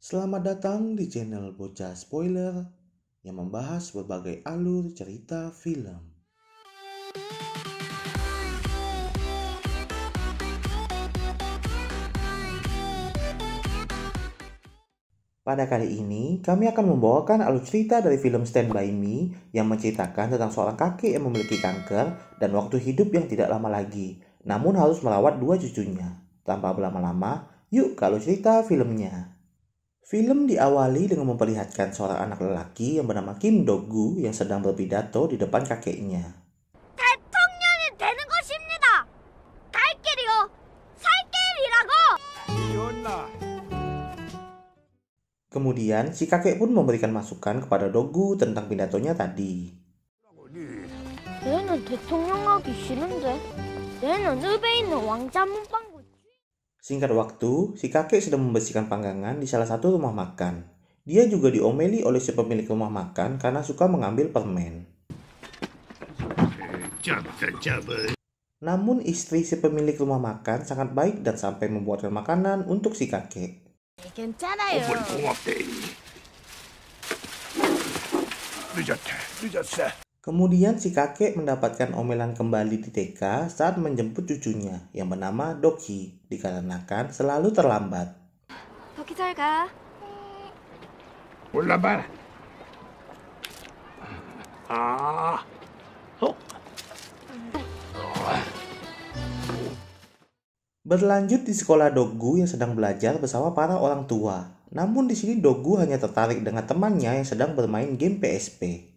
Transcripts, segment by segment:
Selamat datang di channel Bocah Spoiler yang membahas berbagai alur cerita film. Pada kali ini, kami akan membawakan alur cerita dari film Stand By Me yang menceritakan tentang seorang kakek yang memiliki kanker dan waktu hidup yang tidak lama lagi, namun harus merawat dua cucunya. Tanpa berlama-lama, yuk ke alur cerita filmnya. Film diawali dengan memperlihatkan seorang anak lelaki yang bernama Kim Do-gu yang sedang berpidato di depan kakeknya. 대통령이 되는 것입니다. 갈 길이요, 살 길이라고. Kemudian si kakek pun memberikan masukan kepada Do-gu tentang pidatonya tadi. 얘는 대통령하기 싫은데. 얘는 읍에 있는 왕자 문방구. Singkat waktu, si kakek sedang membersihkan panggangan di salah satu rumah makan. Dia juga diomeli oleh si pemilik rumah makan karena suka mengambil permen. Namun istri si pemilik rumah makan sangat baik dan sampai membuatkan makanan untuk si kakek. 괜찮아요. Kemudian si kakek mendapatkan omelan kembali di TK saat menjemput cucunya yang bernama Dokhi dikarenakan selalu terlambat. 도끼 잘 가. 올라봐라. Berlanjut di sekolah Do-gu yang sedang belajar bersama para orang tua. Namun di sini Do-gu hanya tertarik dengan temannya yang sedang bermain game PSP.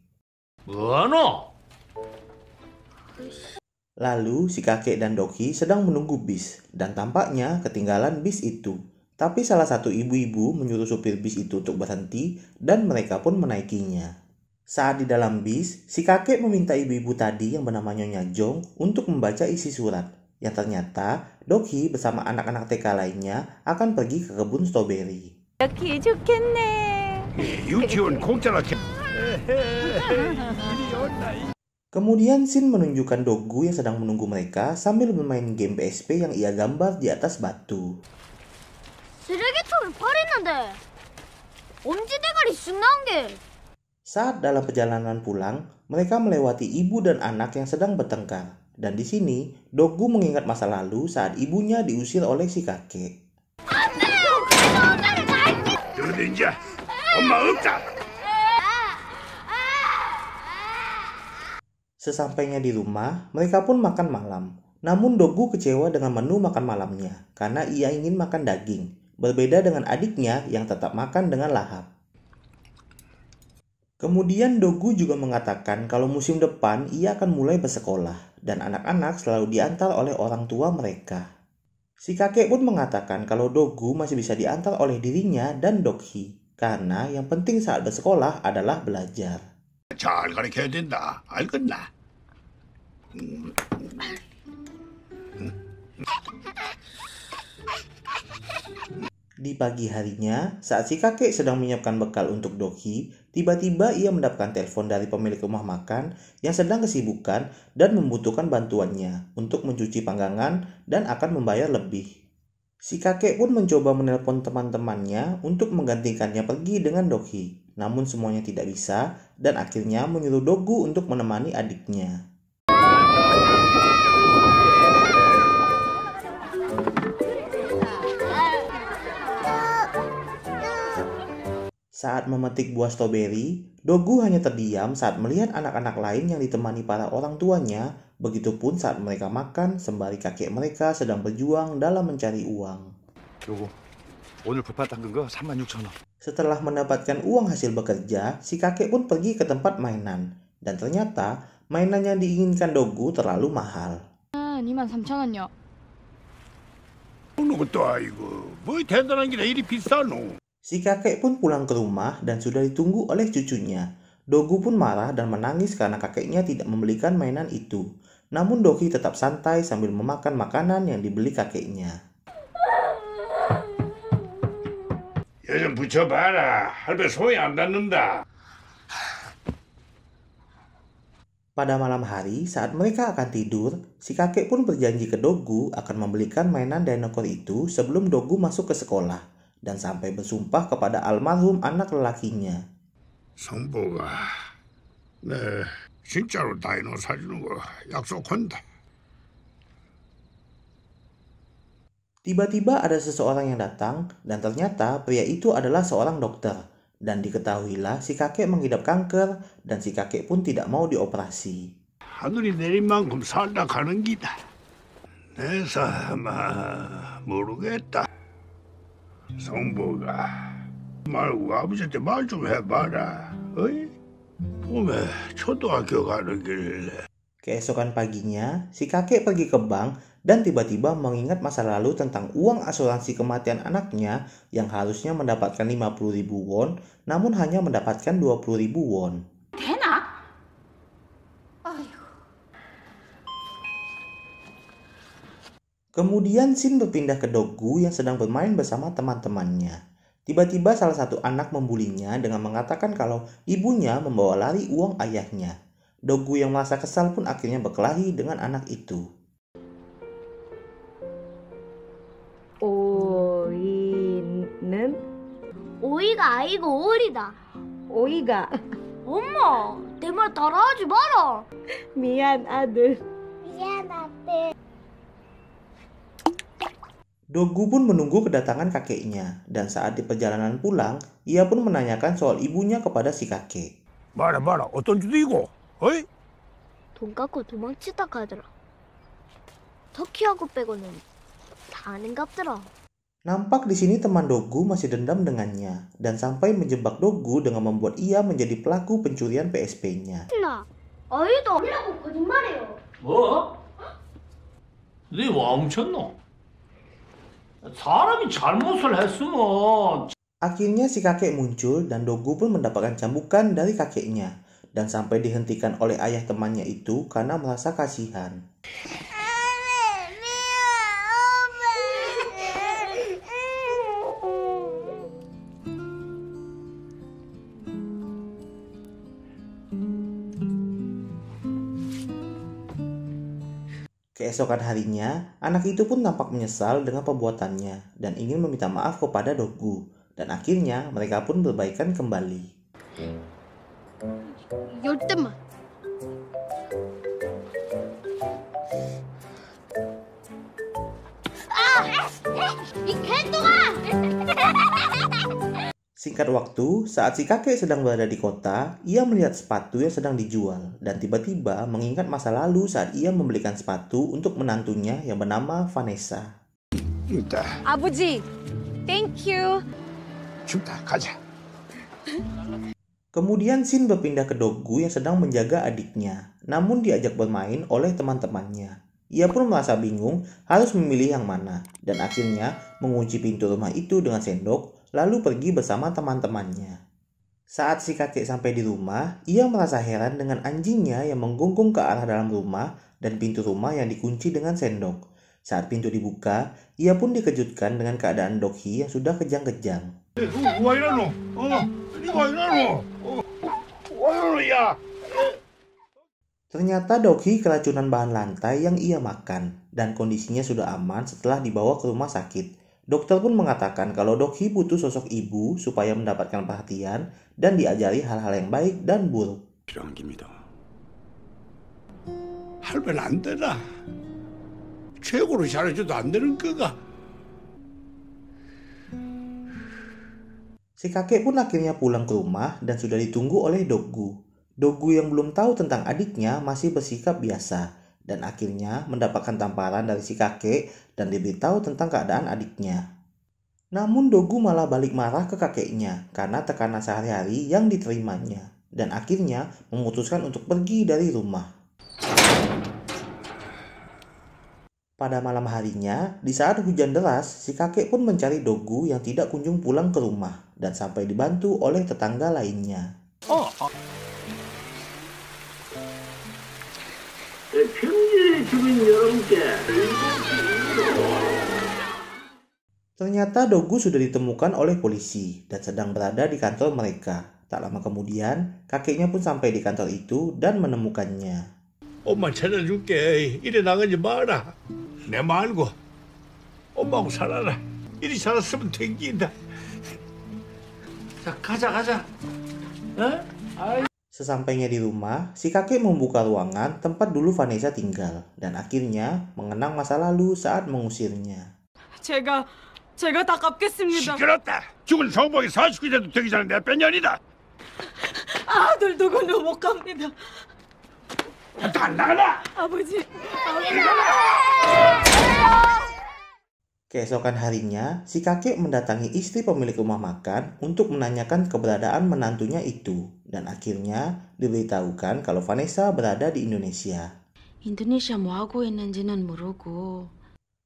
Lalu si kakek dan Dokhi sedang menunggu bis dan tampaknya ketinggalan bis itu. Tapi salah satu ibu-ibu menyuruh supir bis itu untuk berhenti dan mereka pun menaikinya. Saat di dalam bis, si kakek meminta ibu-ibu tadi yang bernama Nyonya Jong untuk membaca isi surat. Yang ternyata Dokhi bersama anak-anak TK lainnya akan pergi ke kebun stroberi. 여기 좋겠네. 유치원 공짜로 Kemudian Shin menunjukkan Do-gu yang sedang menunggu mereka sambil bermain game PSP yang ia gambar di atas batu. 쓰레기통을 버리는데 엄지대가리 쑥 나온 게. Saat dalam perjalanan pulang, mereka melewati ibu dan anak yang sedang bertengkar. Dan di sini, Do-gu mengingat masa lalu saat ibunya diusir oleh si kakek. 너는 이제 엄마 없다. Sesampainya di rumah, mereka pun makan malam. Namun Do-gu kecewa dengan menu makan malamnya karena ia ingin makan daging, berbeda dengan adiknya yang tetap makan dengan lahap. Kemudian Do-gu juga mengatakan kalau musim depan ia akan mulai bersekolah dan anak-anak selalu diantar oleh orang tua mereka. Si kakek pun mengatakan kalau Do-gu masih bisa diantar oleh dirinya dan Dokhi karena yang penting saat bersekolah adalah belajar. 잘 가르쳐야 된다. 알겠나? Di pagi harinya, saat si kakek sedang menyiapkan bekal untuk Dokhi, tiba-tiba ia mendapatkan telepon dari pemilik rumah makan yang sedang kesibukan dan membutuhkan bantuannya untuk mencuci panggangan dan akan membayar lebih. Si kakek pun mencoba menelpon teman-temannya untuk menggantikannya pergi dengan Dokhi, namun semuanya tidak bisa dan akhirnya menyuruh Do-gu untuk menemani adiknya. Saat memetik buah stroberi, Do-gu hanya terdiam saat melihat anak-anak lain yang ditemani para orang tuanya. Begitupun saat mereka makan sembari kakek mereka sedang berjuang dalam mencari uang. 요거 오늘 불판 닦은 거 36,000원. Setelah mendapatkan uang hasil bekerja, si kakek pun pergi ke tempat mainan. Dan ternyata mainan yang diinginkan Do-gu terlalu mahal. 23,000원요. 먹는 것도 아니고 뭐 대단한 게 이리 비싸노? Si kakek pun pulang ke rumah dan sudah ditunggu oleh cucunya. Do-gu pun marah dan menangis karena kakeknya tidak membelikan mainan itu. Namun Dokhi tetap santai sambil memakan makanan yang dibeli kakeknya. 얘 좀 붙여봐라. 할배 소리 안 듣는다. Pada malam hari, saat mereka akan tidur, si kakek pun berjanji ke Do-gu akan membelikan mainan dinosaur itu sebelum Do-gu masuk ke sekolah. dan sampai bersumpah kepada almarhum anak lelakinya. 성보가 네 진짜로 다이노 사주는 거 약속한다. Tiba-tiba ada seseorang yang datang dan ternyata pria itu adalah seorang dokter. Dan diketahuilah si kakek mengidap kanker dan si kakek pun tidak mau dioperasi. 하늘이 내린 만큼 살다 가는 기다. 내 사마 모르겠다. 성보가 말고 아버지한테 말 좀 해봐라. 어이? 봄에 초등학교 가는 길래. Keesokan paginya, si kakek pergi ke bank dan tiba-tiba mengingat masa lalu tentang uang asuransi kematian anaknya yang harusnya mendapatkan 50.000 won, namun hanya mendapatkan 20.000 won. Kemudian Shin berpindah ke Doggu yang sedang bermain bersama teman-temannya. Tiba-tiba salah satu anak membulinya dengan mengatakan kalau ibunya membawa lari uang ayahnya. Doggu yang merasa kesal pun akhirnya berkelahi dengan anak itu. 오이는? 오이가 아니고 오리다. 오이가 엄마, 내 말 따라하지 마라. 미안 아들. 미안하대. Doggu pun menunggu kedatangan kakeknya, dan saat di perjalanan pulang, ia pun menanyakan soal ibunya kepada si kakek. 말아 어떤 주도 어이? 돈 갖고 도망치다 가더라. 터키하고 빼고는 다 아는 갑더라. Nampak di sini teman Doggu masih dendam dengannya, dan sampai menjebak Doggu dengan membuat ia menjadi pelaku pencurian PSP-nya. 나 아이도 아니라고 거짓말해요. 뭐? 네 멈췄노? 사람이 잘못을 했으면 Akhirnya si kakek muncul dan Doggu pun mendapatkan cambukan dari kakeknya, dan sampai dihentikan oleh ayah temannya itu karena merasa kasihan. Keesokan harinya, anak itu pun tampak menyesal dengan perbuatannya dan ingin meminta maaf kepada Doggu. Dan akhirnya mereka pun berbaikan kembali. 10대만. 이 개똥아! Singkat waktu, saat si kakek sedang berada di kota, ia melihat sepatu yang sedang dijual dan tiba-tiba mengingat masa lalu saat ia membelikan sepatu untuk menantunya yang bernama Vanessa. 있다. 아버지, thank you. 춥다. 가자. Kemudian Shin berpindah ke Doggu yang sedang menjaga adiknya, namun diajak bermain oleh teman-temannya. Ia pun merasa bingung harus memilih yang mana, dan akhirnya mengunci pintu rumah itu dengan sendok, lalu pergi bersama teman-temannya. Saat si kakek sampai di rumah, ia merasa heran dengan anjingnya yang menggonggong ke arah dalam rumah dan pintu rumah yang dikunci dengan sendok. Saat pintu dibuka, ia pun dikejutkan dengan keadaan Doghi yang sudah kejang-kejang. 와 이러노? 이거 이러노? 와 이러노 야? Ternyata Doghi keracunan bahan lantai yang ia makan, dan kondisinya sudah aman setelah dibawa ke rumah sakit. Dokter pun mengatakan kalau Doghi butuh sosok ibu supaya mendapatkan perhatian dan diajari hal-hal yang baik dan buruk. 필요한 겁니다. 할면 안 되나? 최고로 잘해줘도 안 되는 거가. Si kakek pun akhirnya pulang ke rumah dan sudah ditunggu oleh Doggu. Doggu yang belum tahu tentang adiknya masih bersikap biasa dan akhirnya mendapatkan tamparan dari si kakek dan diberitahu tentang keadaan adiknya. Namun Doggu malah balik marah ke kakeknya karena tekanan sehari-hari yang diterimanya dan akhirnya memutuskan untuk pergi dari rumah. Pada malam harinya, di saat hujan deras, si kakek pun mencari Doggu yang tidak kunjung pulang ke rumah dan sampai dibantu oleh tetangga lainnya. 평일에 죽은 11개. Ternyata Doggu sudah ditemukan oleh polisi dan sedang berada di kantor mereka. Tak lama kemudian, kakeknya pun sampai di kantor itu dan menemukannya. 엄마 찾아줄게. 이래 나가지 마라. 내 말고 엄마하고 살아라. 이리 살았으면 된긴다. 자, 가자. 에? 아이. Sesampainya di rumah, si kakek membuka ruangan tempat dulu Vanessa tinggal dan akhirnya mengenang masa lalu saat mengusirnya. 제가 다 갚겠습니다. 시끄럽다. 죽은 성복이 49세도 되기 전에 내 뺀년이다. 아들 두고는 못 갑니다. 안 나가라. 아버지. Keesokan harinya, si kakek mendatangi istri pemilik rumah makan untuk menanyakan keberadaan menantunya itu. Dan akhirnya diberitahukan kalau Vanessa berada di Indonesia. 인도네시아 뭐 하고 있는지는 모르고.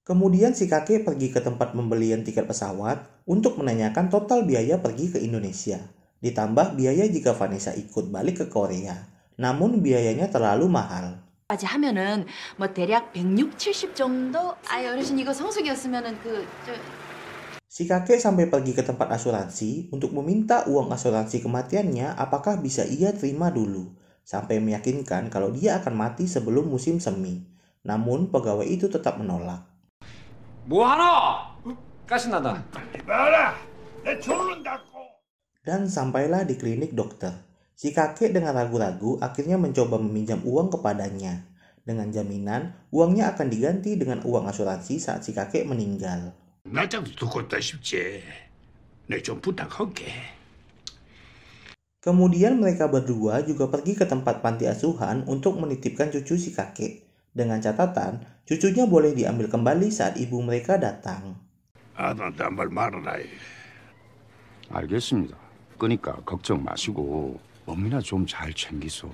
Kemudian si kakek pergi ke tempat pembelian tiket pesawat untuk menanyakan total biaya pergi ke Indonesia. Ditambah biaya jika Vanessa ikut balik ke Korea. Namun biayanya terlalu mahal. 까지 하면은 뭐 대략 160, 70 정도? 아이 어르신 이거 성수기였으면은 Si kakek sampai pergi ke tempat asuransi untuk meminta uang asuransi kematiannya apakah bisa ia terima dulu. Sampai meyakinkan kalau dia akan mati sebelum musim semi. Namun pegawai itu tetap menolak. 뭐하나? 가신나다. 봐라. 내 졸른다고. Dan sampailah di klinik dokter. Si kakek dengan ragu-ragu akhirnya mencoba meminjam uang kepadanya. Dengan jaminan, uangnya akan diganti dengan uang asuransi saat si kakek meninggal. 낮장도 두고 있다 싶지. 내 좀 부탁할게. Kemudian mereka berdua juga pergi ke tempat panti asuhan untuk menitipkan cucu si kakek. Dengan catatan, cucunya boleh diambil kembali saat ibu mereka datang. 아들한테 한 말 말아라. 알겠습니다. 그러니까 걱정 마시고 몸이나 좀 잘 챙기소.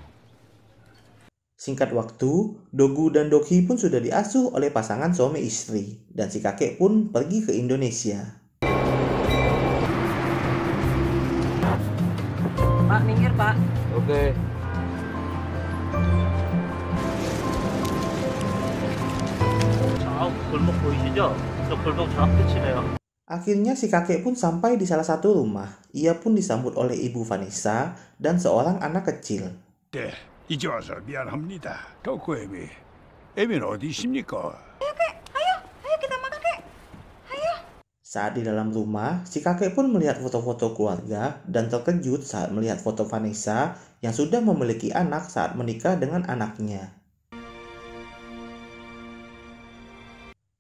Singkat waktu, Dogu dan Dokhi pun sudah diasuh oleh pasangan suami istri. Dan si kakek pun pergi ke Indonesia. Pak, minggir Pak. 오케이. 저 골목 보이시죠? 저 골목 저 앞끝이네요. Akhirnya si kakek pun sampai di salah satu rumah. Ia pun disambut oleh ibu Vanessa dan seorang anak kecil. 네, 이제 와서 미안합니다. 덕후 애미. 애미는 어디 있습니까? Saat di dalam rumah, si kakek pun melihat foto-foto keluarga dan terkejut saat melihat foto Vanessa yang sudah memiliki anak saat menikah dengan anaknya.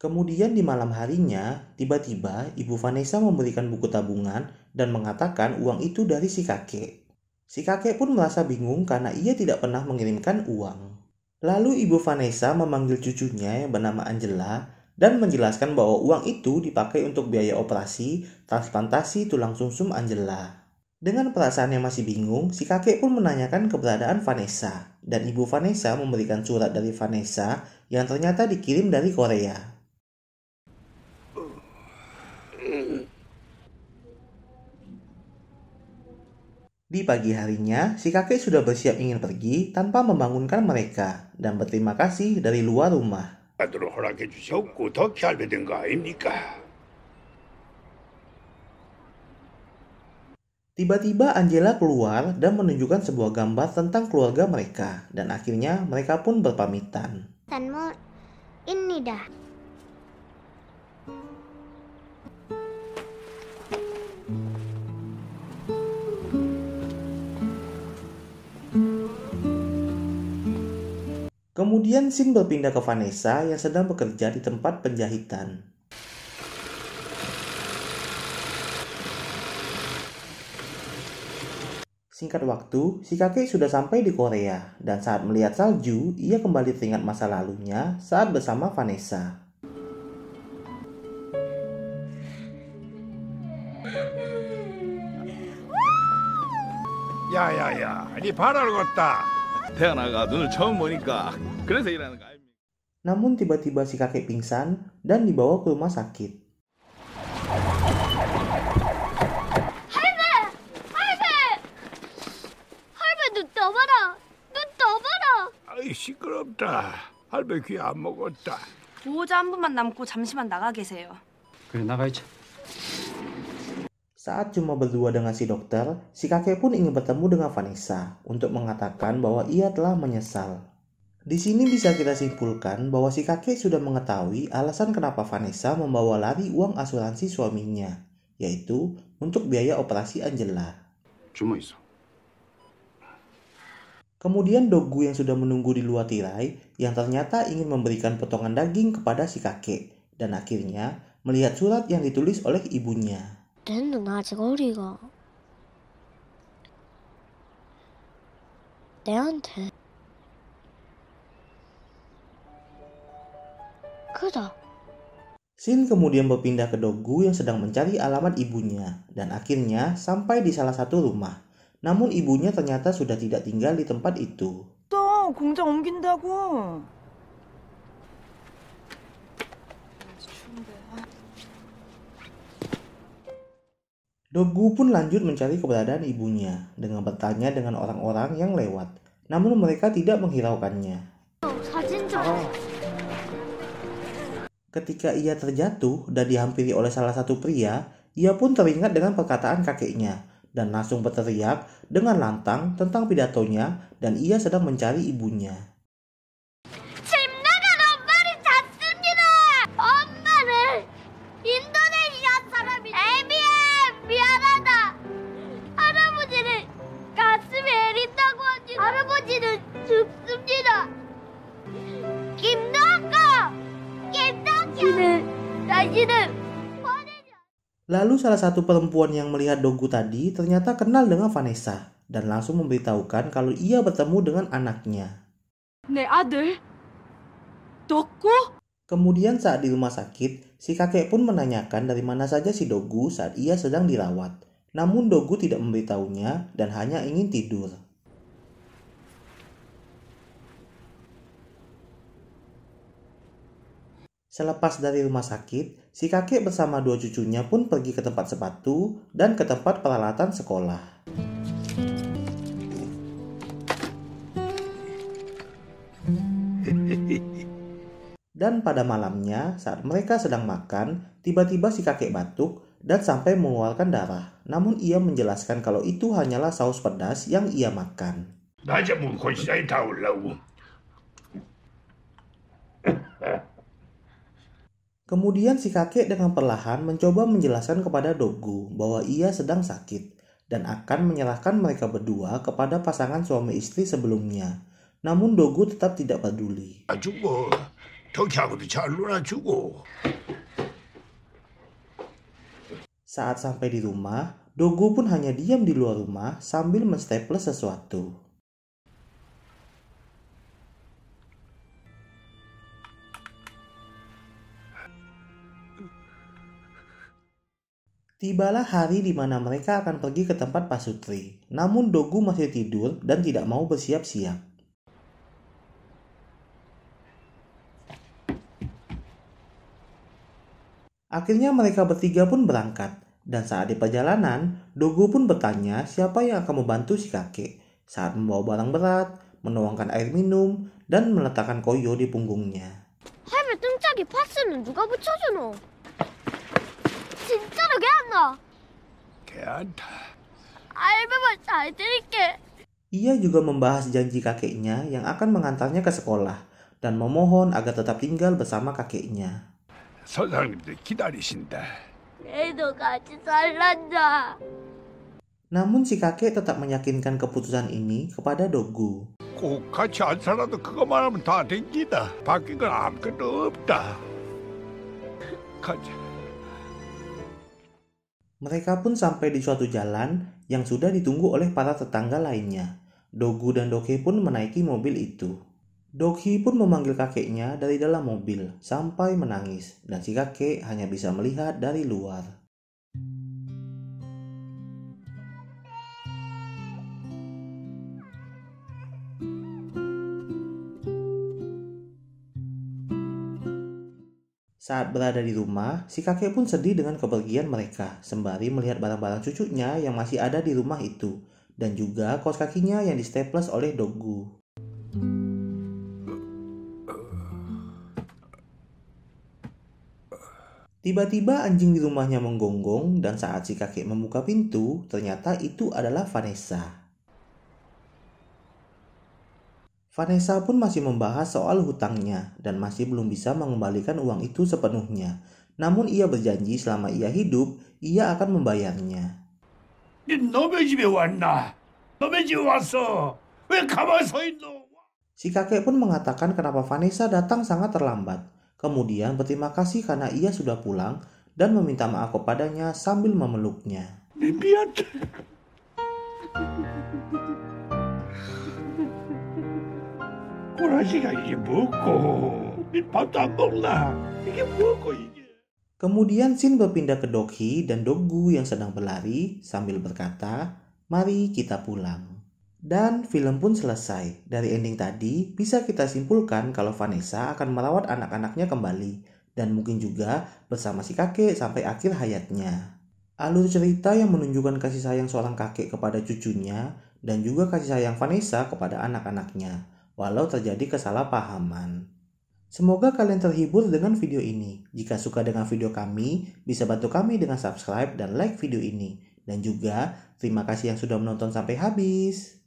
Kemudian di malam harinya, tiba-tiba ibu Vanessa memberikan buku tabungan dan mengatakan uang itu dari si kakek. Si kakek pun merasa bingung karena ia tidak pernah mengirimkan uang. Lalu ibu Vanessa memanggil cucunya yang bernama Angela dan menjelaskan bahwa uang itu dipakai untuk biaya operasi transplantasi tulang sumsum Angela. Dengan perasaan yang masih bingung, si kakek pun menanyakan keberadaan Vanessa. Dan ibu Vanessa memberikan surat dari Vanessa yang ternyata dikirim dari Korea. Di pagi harinya, si kakek sudah bersiap ingin pergi tanpa membangunkan mereka dan berterima kasih dari luar rumah. 아들을 허락해 주셨고 더 기알게 된 거 아닙니까? Tiba-tiba Angela keluar dan menunjukkan sebuah gambar tentang keluarga mereka dan akhirnya mereka pun berpamitan. 산모 입니다. Kemudian scene berpindah ke Vanessa yang sedang bekerja di tempat penjahitan. Singkat waktu, si kakek sudah sampai di Korea dan saat melihat salju, ia kembali teringat masa lalunya saat bersama Vanessa. 야야야, 니 발알겠다. 태어나가 눈을 처음 보니까 그래서 이러는 거 아닙니까? Namun tiba-tiba si kakek pingsan dan dibawa ke rumah sakit. 할배 눈 떠봐라. 눈 떠봐라. 아이 시끄럽다. 할배 귀 안 먹었다. 보호자 한 분만 남고 잠시만 나가 계세요. 그래 나가야지. Saat cuma berdua dengan si dokter, si kakek pun ingin bertemu dengan Vanessa untuk mengatakan bahwa ia telah menyesal. Di sini bisa kita simpulkan bahwa si kakek sudah mengetahui alasan kenapa Vanessa membawa lari uang asuransi suaminya. yaitu untuk biaya operasi Angela. 주모 있어. Kemudian Dogu yang sudah menunggu di luar tirai yang ternyata ingin memberikan potongan daging kepada si kakek dan akhirnya melihat surat yang ditulis oleh ibunya. 쟤는 아직 어리가. 내한테. 크다. Shin kemudian berpindah ke Dogu yang sedang mencari alamat ibunya dan akhirnya sampai di salah satu rumah. Namun ibunya ternyata sudah tidak tinggal di tempat itu. 또 공장 옮긴다고. Dogu pun lanjut mencari keberadaan ibunya dengan bertanya dengan orang-orang yang lewat. Namun mereka tidak menghiraukannya. 사진 좀. Ketika ia terjatuh dan dihampiri oleh salah satu pria, ia pun teringat dengan perkataan kakeknya dan langsung berteriak dengan lantang tentang pidatonya dan ia sedang mencari ibunya. 집 나간 엄마를 찾습니다. 엄마는 인도네시아 사람이. 에비야 미안하다. 할아버지는 가슴에 애린다고 하지. 할아버지는 죽습니다. 김나가. Lalu salah satu perempuan yang melihat Dogu tadi ternyata kenal dengan Vanessa dan langsung memberitahukan kalau ia bertemu dengan anaknya. 내 아들. 덕구? Kemudian saat di rumah sakit, si kakek pun menanyakan dari mana saja si Dogu saat ia sedang dirawat. Namun Dogu tidak memberitahunya dan hanya ingin tidur. Selepas dari rumah sakit, si kakek bersama dua cucunya pun pergi ke tempat sepatu dan ke tempat peralatan sekolah. Dan pada malamnya, saat mereka sedang makan, tiba-tiba si kakek batuk dan sampai mengeluarkan darah. Namun ia menjelaskan kalau itu hanyalah saus pedas yang ia makan. 낮에 뭐 고시장에 다 올라오고. Kemudian si kakek dengan perlahan mencoba menjelaskan kepada Dogu bahwa ia sedang sakit dan akan menyerahkan mereka berdua kepada pasangan suami istri sebelumnya. Namun Dogu tetap tidak peduli. 주고 덕희하고도 잘 놀아주고. Saat sampai di rumah, Dogu pun hanya diam di luar rumah sambil menstaples sesuatu. Tibalah hari di mana mereka akan pergi ke tempat pasutri. Namun Dogu masih tidur dan tidak mau bersiap-siap. Akhirnya mereka bertiga pun berangkat. Dan saat di perjalanan, Dogu pun bertanya siapa yang akan membantu si kakek saat membawa barang berat, menuangkan air minum, dan meletakkan koyo di punggungnya. 할배 등짝에 파스는 누가 붙여주노? 진짜로 걔한다. 걔한테. 알바만 잘 드릴게. Ia juga membahas janji kakeknya yang akan mengantarnya ke sekolah dan memohon agar tetap tinggal bersama kakeknya. 선생님들 기다리신다. 애도 같이 살란다. Namun si kakek tetap meyakinkan keputusan ini kepada Dogu. 꼭 같이 안 살아도 그것만 하면 다 됩니다. 바뀐 건 아무것도 없다. 가자. Mereka pun sampai di suatu jalan yang sudah ditunggu oleh para tetangga lainnya. Dogu dan Dokhi pun menaiki mobil itu. Dokhi pun memanggil kakeknya dari dalam mobil sampai menangis dan si kakek hanya bisa melihat dari luar. Saat berada di rumah, si kakek pun sedih dengan kepergian mereka, sembari melihat barang-barang cucunya yang masih ada di rumah itu, dan juga kaos kakinya yang di-staples oleh Dogu. Tiba-tiba anjing di rumahnya menggonggong, dan saat si kakek membuka pintu, ternyata itu adalah Vanessa. Vanessa pun masih membahas soal hutangnya dan masih belum bisa mengembalikan uang itu sepenuhnya. Namun ia berjanji selama ia hidup, ia akan membayarnya. 너네 집에 왔나? 너네 집에 왔어. 왜 가만히 서 있노? Si kakek pun mengatakan kenapa Vanessa datang sangat terlambat. Kemudian berterima kasih karena ia sudah pulang dan meminta maaf kepadanya sambil memeluknya. 미안해. 꼬라지가 이게 뭐고? 밥도 안 먹나? 이게 뭐고 이게? Kemudian Shin berpindah ke Dokhi dan Doggu yang sedang berlari sambil berkata, "Mari kita pulang." Dan film pun selesai. Dari ending tadi, bisa kita simpulkan kalau Vanessa akan merawat anak-anaknya kembali dan mungkin juga bersama si kakek sampai akhir hayatnya. Alur cerita yang menunjukkan kasih sayang seorang kakek kepada cucunya dan juga kasih sayang Vanessa kepada anak-anaknya, walau terjadi kesalahpahaman. Semoga kalian terhibur dengan video ini. Jika suka dengan video kami, bisa bantu kami dengan subscribe dan like video ini. Dan juga, terima kasih yang sudah menonton sampai habis.